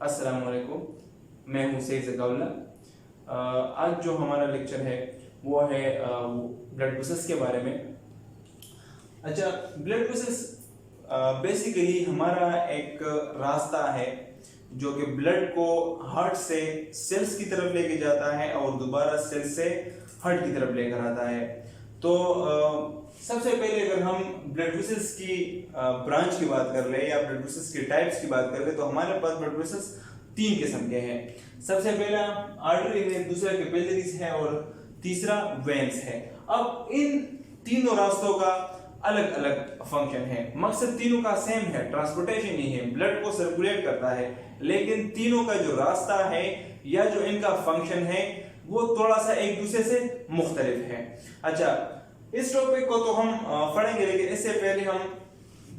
अस्सलाम वालेकुम, मैं हूँ सैयद ज़काउल्लाह। आज जो हमारा लेक्चर है वो है ब्लड वेसल्स के बारे में। अच्छा, ब्लड वेसल्स बेसिकली हमारा एक रास्ता है जो कि ब्लड को हार्ट से सेल्स की तरफ लेके जाता है और दोबारा सेल्स से हार्ट की तरफ लेकर आता है। तो सबसे पहले अगर हम ब्लड वेसल्स की ब्रांच की बात कर ले या ब्लड वेसल्स की टाइप्स की बात कर ले तो हमारे पास ब्लड वेसल्स 3 किस्म के हैं। सबसे पहला आर्टरी है, दूसरा कैपिलरीज है और तीसरा वेन्स है। अब इन तीनों रास्तों का अलग अलग फंक्शन है, मकसद तीनों का सेम है, ट्रांसपोर्टेशन ही है, ब्लड को सर्कुलेट करता है, लेकिन तीनों का जो रास्ता है या जो इनका फंक्शन है वो थोड़ा सा एक दूसरे से मुख्तलिफ है। अच्छा, इस टॉपिक को तो हम पढ़ेंगे, लेकिन इससे पहले हम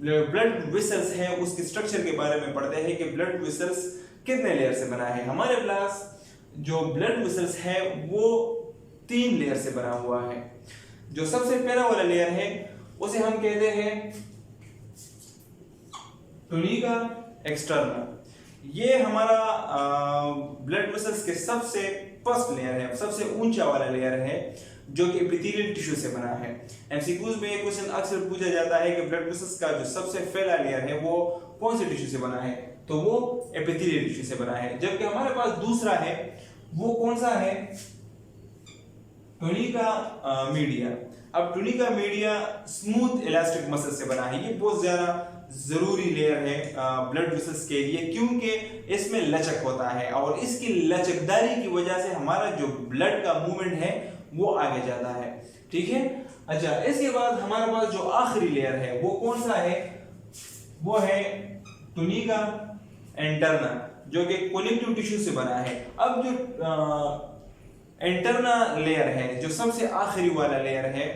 ब्लड वेसल्स है उसके स्ट्रक्चर के बारे में पढ़ते हैं कि ब्लड वेसल्स कितने लेयर से बना है। हमारे पास जो ब्लड वेसल्स है वो 3 लेयर से बना हुआ है। जो सबसे पहला वाला लेयर है उसे हम कहते हैं टुनिका एक्सटर्ना। ये हमारा ब्लड वेसल्स के सबसे फर्स्ट लेयर है, सबसे ऊंचा वाला लेयर है जो कि एपिथेलियल टिश्यू से बना है। एमसीक्यूज में ये क्वेश्चन अक्सर पूछा जाता है कि ब्लड वेसल्स का जो सबसे पहला लेयर है वो कौन से टिश्यू से बना है, तो वो एपिथेलियल टिश्यू से बना है। जबकि हमारे पास दूसरा है वो कौन सा है, टुनिका मीडिया। अब टुनिका मीडिया स्मूथ इलास्टिक मसल से बना है। ये बहुत ज्यादा जरूरी लेयर है ब्लड वेसल्स के लिए, क्योंकि इसमें लचक होता है और इसकी लचकदारी की वजह से हमारा जो ब्लड का मूवमेंट है वो आगे जाता है। ठीक है। अच्छा, इसके बाद हमारे पास जो आखिरी लेयर है वो कौन सा है, वो है टुनिका इंटरना जो कि कनेक्टिव टिश्यू से बना है। अब जो इंटरना लेयर है, जो सबसे आखिरी वाला लेयर है,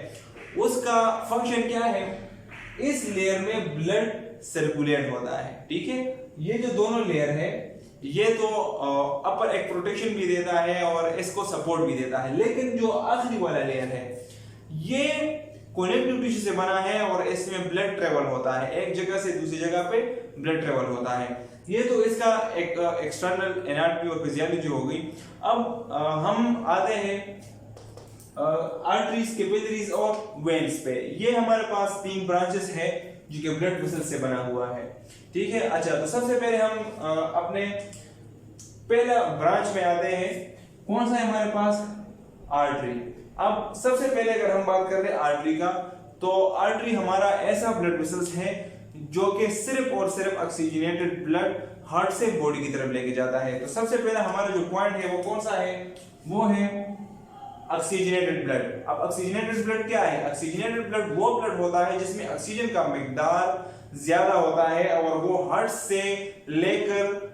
उसका फंक्शन क्या है, इस लेयर में ब्लड सर्कुलेट होता है। ठीक है। ये जो दोनों लेयर है ये तो अपर एक प्रोटेक्शन भी देता है और इसको सपोर्ट भी देता है, लेकिन जो आखिरी वाला लेयर है ये कनेक्टिव टिश्यू से बना है और इसमें ब्लड ट्रेवल होता है, एक जगह से दूसरी जगह पे ब्लड ट्रेवल होता है। ये तो इसका एक एक्सटर्नल एनाटॉमी और फिजियोलॉजी हो गई। अब हम आते हैं आर्टरीज, कैपिलरीज और वेन्स पे। ये हमारे पास 3 ब्रांचेस है जो कि ब्लड वेसल से बना हुआ है। ठीक है। अच्छा, तो सबसे पहले हम अपने पहला ब्रांच में आते हैं। कौन सा है हमारे पास, आर्टरी। अब सबसे पहले अगर हम बात कर रहे हैं आर्टरी का, तो आर्टरी हमारा ऐसा ब्लड वेसल्स है जो कि सिर्फ और सिर्फ ऑक्सीजनेटेड ब्लड हार्ट से बॉडी की तरफ लेके जाता है। तो सबसे पहला हमारा जो पॉइंट है वो कौन सा है, वो है ऑक्सीजनेटेड ब्लड। अब ऑक्सीजनेटेड ब्लड क्या है, ऑक्सीजनेटेड ब्लड वो ब्लड होता है जिसमें ऑक्सीजन का मिकदार ज्यादा होता है और वो हार्ट से लेकर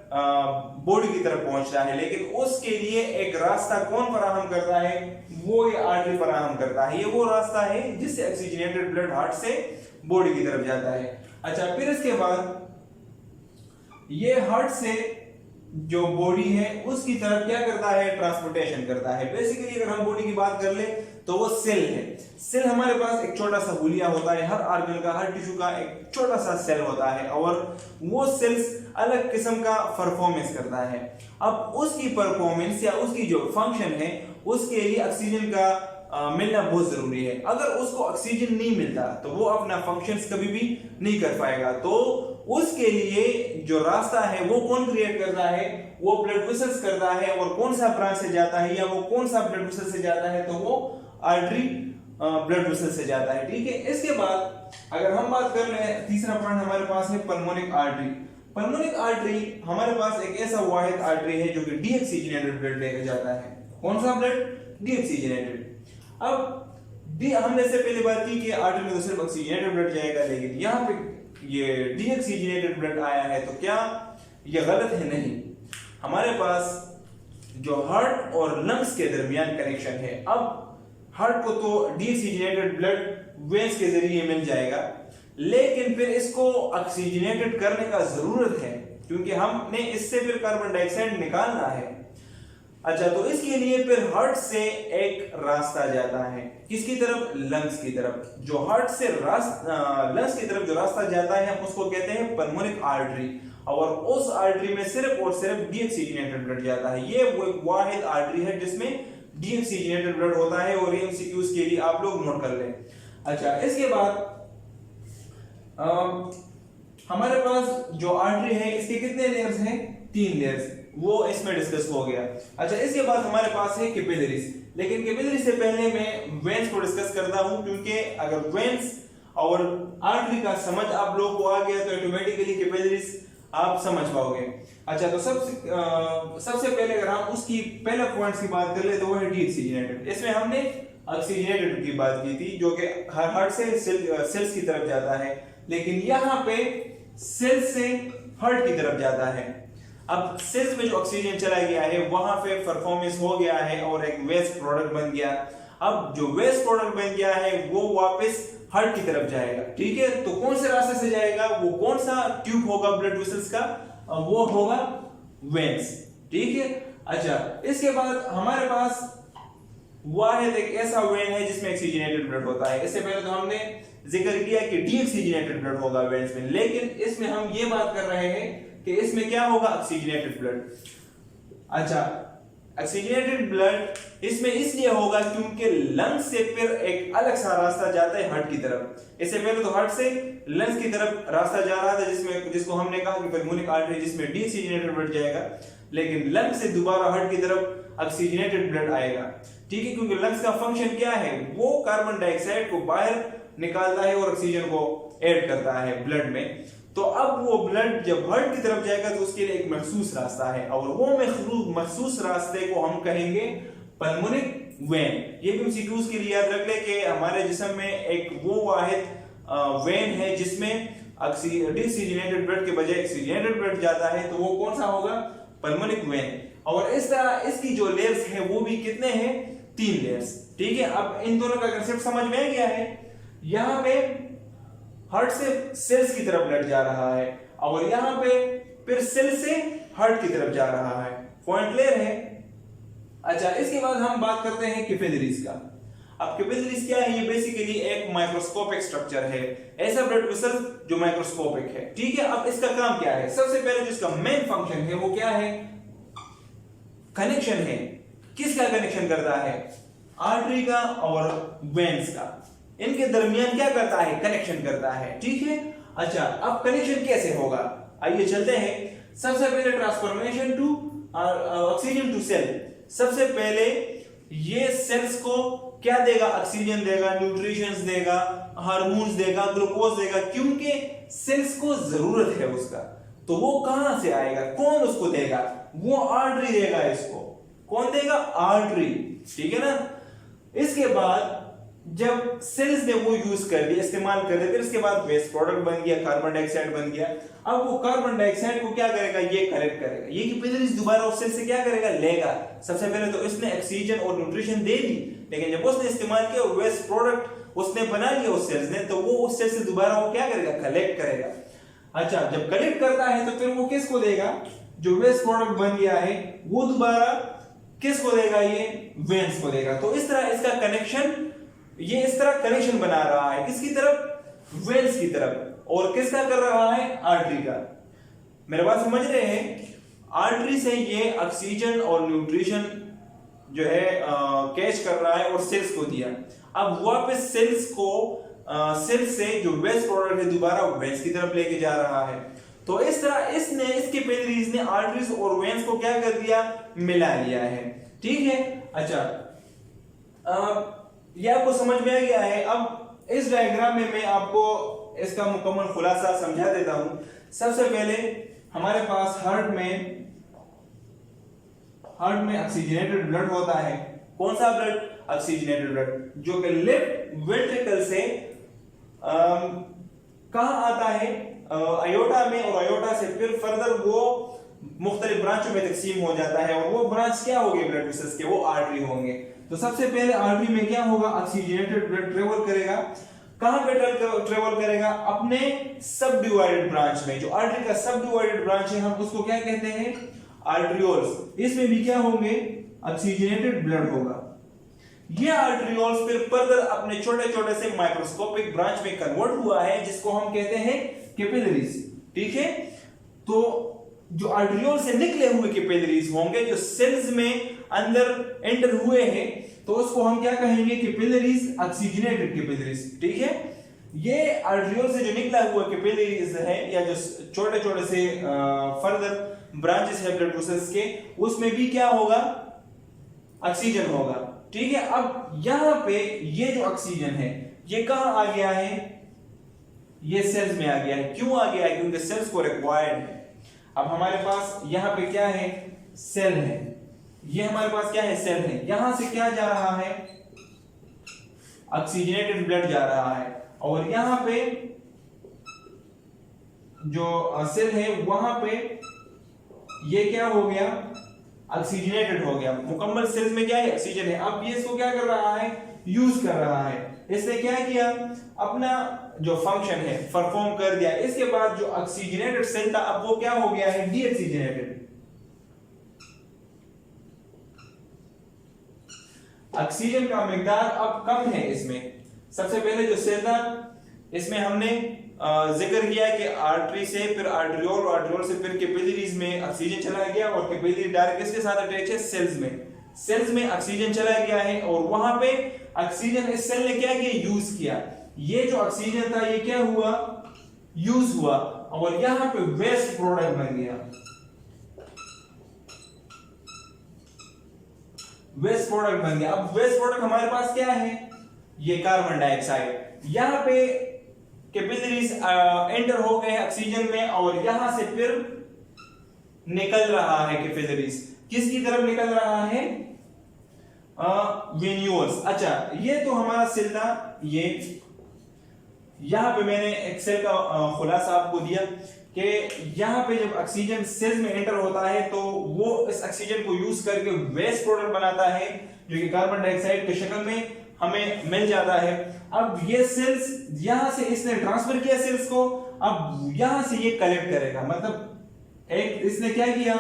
बॉडी की तरफ पहुंचता है, लेकिन उसके लिए एक रास्ता कौन फराहम करता है, वो ये आर्टरी फराहम करता है। ये वो रास्ता है जिससे ऑक्सीजनेटेड ब्लड हार्ट से बॉडी की तरफ जाता है। अच्छा, फिर इसके बाद ये हार्ट से जो बॉडी है उसकी तरफ क्या करता है, ट्रांसपोर्टेशन करता है। बेसिकली अगर हम बॉडी की बात कर ले तो वो सेल है। सेल हमारे पास एक छोटा सा हुलिया होता है, हर ऑर्गन का, हर टिश्यू का एक छोटा सा सेल होता है और वो सेल्स अलग किस्म का परफॉर्मेंस करता है। अब उसकी परफॉर्मेंस या उसकी जो फंक्शन है उसके लिए ऑक्सीजन का मिलना बहुत जरूरी है। अगर उसको ऑक्सीजन नहीं मिलता तो वो अपना फंक्शंस कभी भी नहीं कर पाएगा। तो उसके लिए जो रास्ता है वो कौन क्रिएट करता है, वो ब्लड वेसल्स करता है। और कौन सा ब्रांच से जाता है या वो कौन सा ब्लड वेसल से जाता है, तो वो आर्टरी ब्लड वेसल से जाता है। ठीक है। इसके बाद अगर हम बात कर रहे हैं, तीसरा पॉइंट हमारे पास है पल्मोनिक आर्टरी। पल्मोनिक आर्टरी हमारे पास एक ऐसा वाहिद आर्टरी है जो कि डीऑक्सीजनेटेड ब्लड लेकर जाता है। कौन सा ब्लड, डीऑक्सीजनेटेड। अब हमने इससे पहले बात की कि आर्टरी में तो सिर्फ ऑक्सीजनेटेड ब्लड जाएगा, लेकिन यहाँ पे ये डीऑक्सीजनेटेड ब्लड आया है, तो क्या ये गलत है? नहीं। हमारे पास जो हार्ट और लंग्स के दरमियान कनेक्शन है, अब हार्ट को तो डीऑक्सीजनेटेड ब्लड वेन्स के जरिए मिल जाएगा, लेकिन फिर इसको ऑक्सीजनेटेड करने का जरूरत है क्योंकि हमने इससे फिर कार्बन डाइऑक्साइड निकालना है। अच्छा, तो इसके लिए फिर हार्ट से एक रास्ता जाता है, किसकी तरफ, लंग्स की तरफ। जो हार्ट से लंग्स की तरफ जो रास्ता जाता है हम उसको कहते हैं पल्मोनिक आर्टरी। और उस आर्टरी में सिर्फ और सिर्फ डीऑक्सीजनेटेड ब्लड जाता है। ये वो एक वाहिद आर्टरी है जिसमें डीऑक्सीजनेटेड ब्लड होता है, और ये एमसीक्यूज के लिए आप लोग नोट कर लें। अच्छा, इसके बाद हमारे पास जो आर्टरी है इसके कितने लेयर्स हैं? 3 लेयर्स, वो इसमें डिस्कस हो गया। अच्छा, इसके बाद हमारे पास है कैपिलरीज, लेकिन कैपिलरीज से पहले मैं वेन्स को डिस्कस करता हूं, क्योंकि अगर वेन्स और आर्टरी का समझ आप लोग को आ गया तो ऑटोमेटिकली कैपिलरीज आप समझ पाओगे। अच्छा, तो सबसे पहले अगर हम उसकी पहले पॉइंट्स की बात कर ले तो वो है डीऑक्सीजनेटेड। इसमें हमने ऑक्सीजनेटेड की बात की थी, जो कि हार्ट से सेल्स की तरफ जाता है, लेकिन यहाँ पे सेल से हार्ट की तरफ जाता है। अब सेल्स में जो ऑक्सीजन चला गया है वहां पे परफॉर्मेंस हो गया है और एक वेस्ट प्रोडक्ट बन गया। अब जो वेस्ट प्रोडक्ट बन गया है वो वापस हार्ट की तरफ जाएगा, ठीक है। तो कौन से रास्ते से जाएगा? वो कौन सा ट्यूब होगा ब्लड वेसल्स का? वो होगा वेन्स, ठीक है। अच्छा, इसके बाद हमारे पास वाहिद एक ऐसा वेन है जिसमें ऑक्सीजनेटेड ब्लड होता है। इससे पहले तो हमने जिक्र किया कि डीऑक्सीजनेटेड ब्लड होगा वेन्स में, लेकिन इसमें हम ये बात कर रहे हैं कि इसमें क्या होगा? Oxygenated blood. अच्छा, ऑक्सीजनेटेड ब्लड इसमें इसलिए होगा क्योंकि लंग्स से फिर एक अलग सा रास्ता जाता है हार्ट की तरफ। इससे पहले तो हार्ट से लंग्स की तरफ रास्ता जा रहा था, जिसको हमने कहा कि पल्मोनिक आर्टरी, जिसमें डीऑक्सीजनेटेड ब्लड जाएगा, लेकिन लंग्स से दोबारा हार्ट की तरफ ऑक्सीजनेटेड ब्लड आएगा, ठीक है। क्योंकि लंग्स का फंक्शन क्या है? वो कार्बन डाइऑक्साइड को बाहर निकालता है और ऑक्सीजन को ऐड करता है ब्लड में। तो अब वो ब्लड जब हार्ट की तरफ जाएगा तो उसके लिए एक मखसूस रास्ता है, और वो मखसूस रास्ते को हम कहेंगे पल्मोनिक वेन। ये भी एमसीक्यूज के लिए याद रख ले कि हमारे जिस्म में एक वो वाहिद वेन है जिसमें डीऑक्सीजनेटेड ब्लड के बजाय ऑक्सीजनेटेड ब्लड जाता है, तो वो कौन सा होगा? Pulmonic when. और इस तरह इसकी जो लेयर्स है वो भी कितने हैं? 3 लेयर्स, ठीक है। अब इन दोनों का कंसेप्ट समझ में आ गया है। यहां पे हार्ट से सेल्स की तरफ ब्लड जा रहा है, और यहां पे फिर सेल से हार्ट की तरफ जा रहा है। पॉइंट क्लियर है? अच्छा, इसके बाद हम बात करते हैं कैपिलरीज का। अब कैपिलरीज क्या है? ये बेसिकली एक माइक्रोस्कोपिक स्ट्रक्चर है, ऐसा ब्लड वेसल जो माइक्रोस्कोपिक है, ठीक है। अब इसका काम क्या है? सबसे पहले जो इसका मेन फंक्शन है वो क्या है? कनेक्शन है। किसका कनेक्शन करता है? आर्टरी का और वेन्स का। इनके दरमियान क्या करता है? कनेक्शन करता है, ठीक है। अच्छा, अब कनेक्शन कैसे होगा? आइए चलते हैं। सबसे पहले transformation to oxygen to cell. सबसे पहले ये सेल्स को क्या देगा? ऑक्सीजन देगा, न्यूट्रिशंस देगा, हार्मोन्स देगा, ग्लूकोज देगा, क्योंकि सेल्स को जरूरत है उसका। तो वो कहां से आएगा? कौन उसको देगा? वो आर्टरी देगा इसको। कौन देगा? आर्टरी, ठीक है ना। इसके बाद जब सेल्स ने वो यूज कर दिया, इस्तेमाल कर दिया, फिर इसके बाद वेस्ट प्रोडक्ट बन गया, कार्बन डाइऑक्साइड बन गया। अब वो कार्बन डाइऑक्साइड को क्या करेगा? ये कलेक्ट करेगा। ये कैपिलरीज दोबारा उस सेल से क्या करेगा? लेगा। सबसे पहले तो इसने ऑक्सीजन और न्यूट्रिशन दे दी, लेकिन जब उसने इस्तेमाल किया वेस्ट प्रोडक्ट उसने बना लिया उस सेल्स ने, तो वो उस सेल से दोबारा वो क्या करेगा? कलेक्ट करेगा। अच्छा, जब कलेक्ट करता है तो फिर वो किसको देगा? जो वेस्ट प्रोडक्ट बन गया है वो दोबारा किसको देगा? ये वेन्स को देगा। तो इस तरह इसका कनेक्शन, ये इस तरह कनेक्शन बना रहा है, किसकी तरफ? वेन्स की तरफ। और किसका कर रहा है? आर्टरी का। मेरे बात समझ रहे हैं? आर्टरी से ये ऑक्सीजन और न्यूट्रिशन जो है कैच कर रहा है और सेल्स को दिया। अब वापस सेल्स को सेल्स से जो वेस्ट प्रोडक्ट है दोबारा वेन्स की तरफ लेके जा रहा है। तो इस तरह इसके कैपिलरीज ने आर्टरीज और वेन्स को क्या कर दिया? मिला लिया है, ठीक है। अच्छा, ये आपको समझ में आ गया है। अब इस डायग्राम में मैं आपको इसका मुकम्मल खुलासा समझा देता हूं। सबसे पहले हमारे पास हार्ट में ऑक्सीजनेटेड ब्लड होता है। कौन सा ब्लड? ऑक्सीजनेटेड ब्लड, जो कि लेफ्ट वेंट्रिकल से कहां आता है? अयोटा में, और अयोटा से फिर फर्दर वो मुख्तलिफ ब्रांचों में तकसीम हो जाता है, और वो ब्रांच क्या होंगे ब्लड वेसल्स के? वो आर्टरी होंगे। तो सबसे पहले आर्टरी में क्या होगा? ऑक्सीजनेटेड ब्लड ट्रेवल करेगा। कहां पे ट्रेवल करेगा? अपने सब डिवाइडेड ब्रांच में। जो आर्टरी का सब डिवाइडेड ब्रांच है हम उसको क्या कहते हैं? आर्टरियोल्स। इसमें भी क्या होंगे? ऑक्सीजनेटेड ब्लड होगा। ये आर्टरियोल्स फिर फर्दर अपने छोटे छोटे से माइक्रोस्कोपिक ब्रांच में कन्वर्ट हुआ है, जिसको हम कहते हैं कैपिलरीज, ठीक है। तो जो आर्टरियोल से निकले हुए कैपिलरीज होंगे जो सेल्स में अंदर एंटर हुए हैं, तो उसको हम क्या कहेंगे, कैपिलरीज, ऑक्सीजनेटेड कैपिलरीज। ठीक है, ये आर्टरियोल से जो निकला हुआ कैपिलरीज है या जो छोटे छोटे से फर्दर ब्रांचेस है ब्लड वेसल्स के, उसमें भी क्या होगा, ऑक्सीजन होगा। ठीक है, अब यहां पे ये जो ऑक्सीजन है ये कहां आ गया है, ये सेल्स में आ गया है। क्यों आ गया है, क्योंकि सेल्स को रिक्वायर्ड है। अब हमारे पास यहां पे क्या है, सेल है, ये हमारे पास क्या है, सेल है। यहां से क्या जा रहा है, ऑक्सीजनेटेड ब्लड जा रहा है, और यहां पे जो सेल है वहां पे ये क्या हो गया, ऑक्सीजनेटेड हो गया। मुकम्मल सेल्स में क्या है, ऑक्सीजन है। अब ये इसको क्या कर रहा है, यूज कर रहा है। इसने क्या किया, अपना जो फंक्शन है परफॉर्म कर दिया। इसके बाद जो ऑक्सीजनेटेड सेल था अब वो क्या हो गया है, डीऑक्सीजनेटेड। ऑक्सीजन का मिकदार अब कम है इसमें। सबसे पहले जो सेल था इसमें हमने जिक्र किया कि आर्टरी से फिर आर्टरियोल, आर्टरियोल से फिर कैपिलरीज में ऑक्सीजन चला गया, और कैपिलरी डायरेक्ट किसके साथ अटैच है, सेल्स में। सेल्स में ऑक्सीजन चला गया है, और वहां पे ऑक्सीजन इस सेल ने क्या किया, यूज किया। ये जो ऑक्सीजन था ये क्या हुआ, यूज हुआ, और यहां पे वेस्ट प्रोडक्ट बन गया। वेस्ट प्रोडक्ट बन गया। अब वेस्ट प्रोडक्ट हमारे पास क्या है, ये कार्बन डाइऑक्साइड। यहां पे कैपिलरीज एंटर हो गए ऑक्सीजन में, और यहां से फिर निकल रहा है कैपिलरीज, किसकी तरफ निकल रहा है, वेन्यूल्स। अच्छा, ये तो हमारा सेल था। ये यहां पे मैंने एक सेल का खुलासा आपको दिया कि यहां पे जब ऑक्सीजन सेल्स में एंटर होता है तो वो इस ऑक्सीजन को यूज करके वेस्ट प्रोडक्ट बनाता है, जो कि कार्बन डाइऑक्साइड की शक्ल में हमें मिल जाता है। अब ये सेल्स यहां से इसने ट्रांसफर किया सेल्स को, अब यहां से ये कलेक्ट करेगा, मतलब एक इसने क्या किया,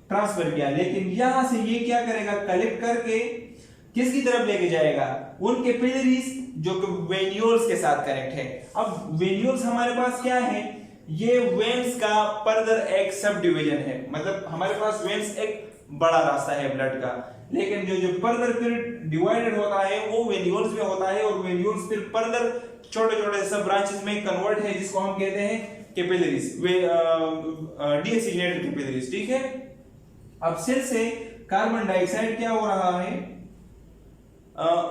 ट्रांसफर किया, लेकिन यहां से ये क्या करेगा, कलेक्ट करके किसकी तरफ लेके जाएगा, उन कैपिलरीज जो वेन्यूल्स के साथ कनेक्ट है। अब वेन्यूल्स हमारे पास क्या है, ये वेन्स का फर्दर एक सब डिवीजन है। मतलब हमारे पास वेन्स एक बड़ा रास्ता है ब्लड का, लेकिन जो फर्दर फिर डिवाइडेड होता है वो वेन्यूल्स में होता है, और वेन्यूल्स फिर फर्दर छोटे छोटे सब ब्रांचेस में कन्वर्ट है, जिसको हम कहते हैं कैपिलरीज, डीऑक्सीजनेटेड कैपिलरीज। ठीक है, अब सेल से कार्बन डाइऑक्साइड क्या हो रहा है,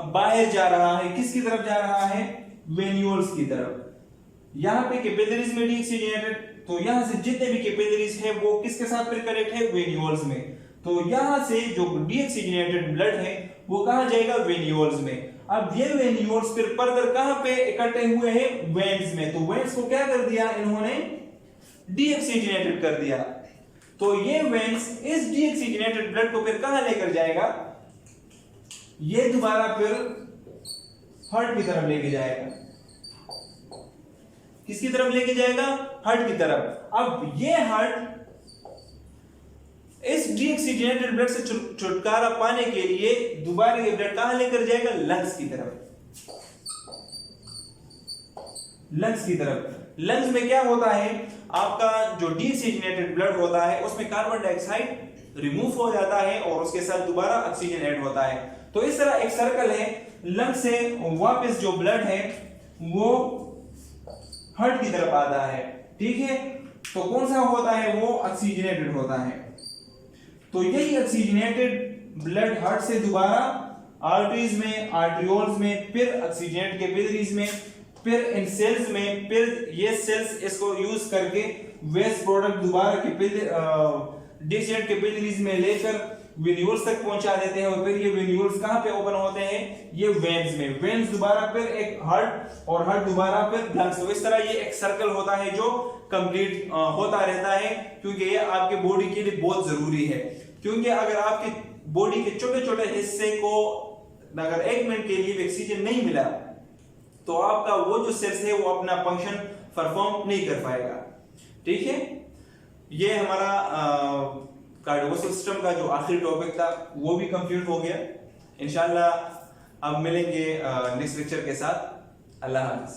बाहर जा रहा है। किसकी तरफ जा रहा है, वेन्यूल्स की तरफ। यहां पे कैपिलरीज में डीऑक्सीजनेटेड, तो यहां से जितने भी कैपिलरीज है वो किसके साथ फिर कनेक्ट है, वेन्यूल्स में। तो यहां से जो डीऑक्सीजनेटेड ब्लड है वो कहां जाएगा, वेन्यूल्स में। अब ये वेन्यूल्स फिर फर्दर कहां पे इकट्ठे हुए हैं, वेन्स में। तो वेन्स को क्या कर दिया इन्होंने, डीऑक्सीजनेटेड कर दिया। तो ये वेन्स इस डीऑक्सीजनेटेड ब्लड को फिर कहां लेकर जाएगा, ये दोबारा फिर हार्ट की तरफ लेके जाएगा। किसकी तरफ लेके जाएगा, हार्ट की तरफ। अब ये हार्ट इस डीऑक्सीजनेटेड ब्लड से छुटकारा पाने के लिए दोबारा ये ब्लड कहां लेकर जाएगा, लंग्स की तरफ। लंग्स की तरफ, लंग्स में क्या होता है, आपका जो डीऑक्सीजनेटेड ब्लड होता है उसमें कार्बन डाइऑक्साइड रिमूव हो जाता है और उसके साथ दोबारा ऑक्सीजन ऐड होता है। तो इस तरह एक सर्कल है, लंग से वापस जो ब्लड है वो हार्ट की तरफ आता है। ठीक है, तो कौन सा होता है, वो ऑक्सीजनेटेड होता है। तो यही ऑक्सीजनेटेड ब्लड हार्ट से दोबारा आर्टरीज में, आर्टरियोल्स में, फिर ऑक्सीजनेट कैपिलरीज में, फिर इन सेल्स में, फिर ये सेल्स इसको यूज करके वेस्ट प्रोडक्ट दोबारा डीऑक्सीजनेट कैपिलरीज में लेकर वेन्यूल्स तक पहुंचा देते हैं, और फिर ये वेन्यूल्स कहां पे ओपन होते हैं, ये वेन्स में। वेन्स दोबारा फिर एक हार्ट, और हार्ट दोबारा फिर लंग्स। तो इस तरह ये एक सर्कल होता है जो कंप्लीट होता रहता है, क्योंकि ये आपके बॉडी के लिए बहुत जरूरी है। क्योंकि अगर आपके बॉडी के छोटे छोटे हिस्से को अगर 1 मिनट के लिए ऑक्सीजन नहीं मिला तो आपका वो जो सेल्स है वो अपना फंक्शन परफॉर्म नहीं कर पाएगा। ठीक है, ये हमारा कार्डियोवास्कुलर सिस्टम का जो आखिरी टॉपिक था वो भी कंप्लीट हो गया। इंशाल्लाह अब मिलेंगे नेक्स्ट लेक्चर के साथ। अल्लाह हाफ़िज़।